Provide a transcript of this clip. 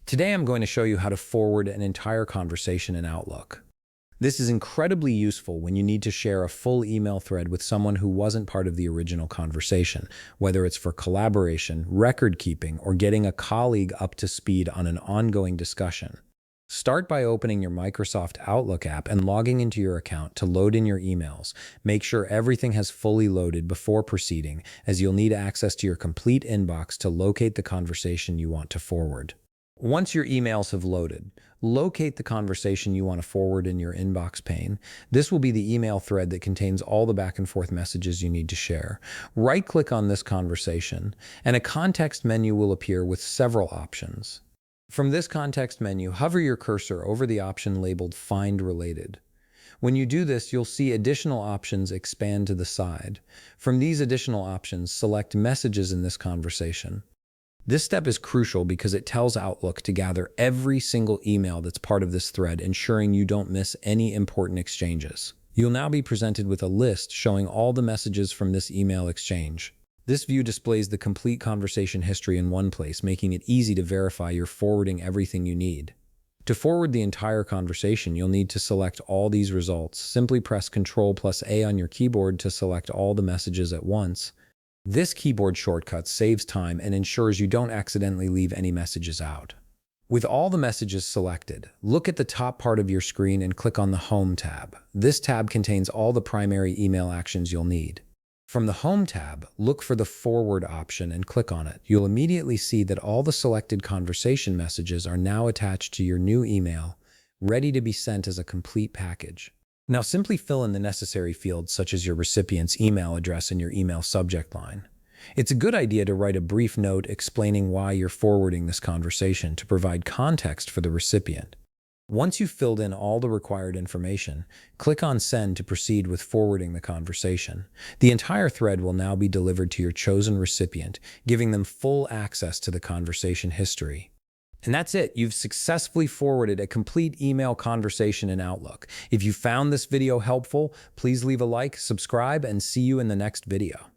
Today I'm going to show you how to forward an entire conversation in Outlook. This is incredibly useful when you need to share a full email thread with someone who wasn't part of the original conversation, whether it's for collaboration, record keeping, or getting a colleague up to speed on an ongoing discussion. Start by opening your Microsoft Outlook app and logging into your account to load in your emails. Make sure everything has fully loaded before proceeding, as you'll need access to your complete inbox to locate the conversation you want to forward. Once your emails have loaded, locate the conversation you want to forward in your inbox pane. This will be the email thread that contains all the back and forth messages you need to share. Right-click on this conversation, and a context menu will appear with several options. From this context menu, hover your cursor over the option labeled Find Related. When you do this, you'll see additional options expand to the side. From these additional options, select Messages in this conversation. This step is crucial because it tells Outlook to gather every single email that's part of this thread, ensuring you don't miss any important exchanges. You'll now be presented with a list showing all the messages from this email exchange. This view displays the complete conversation history in one place, making it easy to verify you're forwarding everything you need. To forward the entire conversation, you'll need to select all these results. Simply press Ctrl+A on your keyboard to select all the messages at once. This keyboard shortcut saves time and ensures you don't accidentally leave any messages out. With all the messages selected, look at the top part of your screen and click on the Home tab. This tab contains all the primary email actions you'll need. From the Home tab, look for the Forward option and click on it. You'll immediately see that all the selected conversation messages are now attached to your new email, ready to be sent as a complete package. Now simply fill in the necessary fields such as your recipient's email address and your email subject line. It's a good idea to write a brief note explaining why you're forwarding this conversation to provide context for the recipient. Once you've filled in all the required information, click on Send to proceed with forwarding the conversation. The entire thread will now be delivered to your chosen recipient, giving them full access to the conversation history. And that's it. You've successfully forwarded a complete email conversation in Outlook. If you found this video helpful, please leave a like, subscribe, and see you in the next video.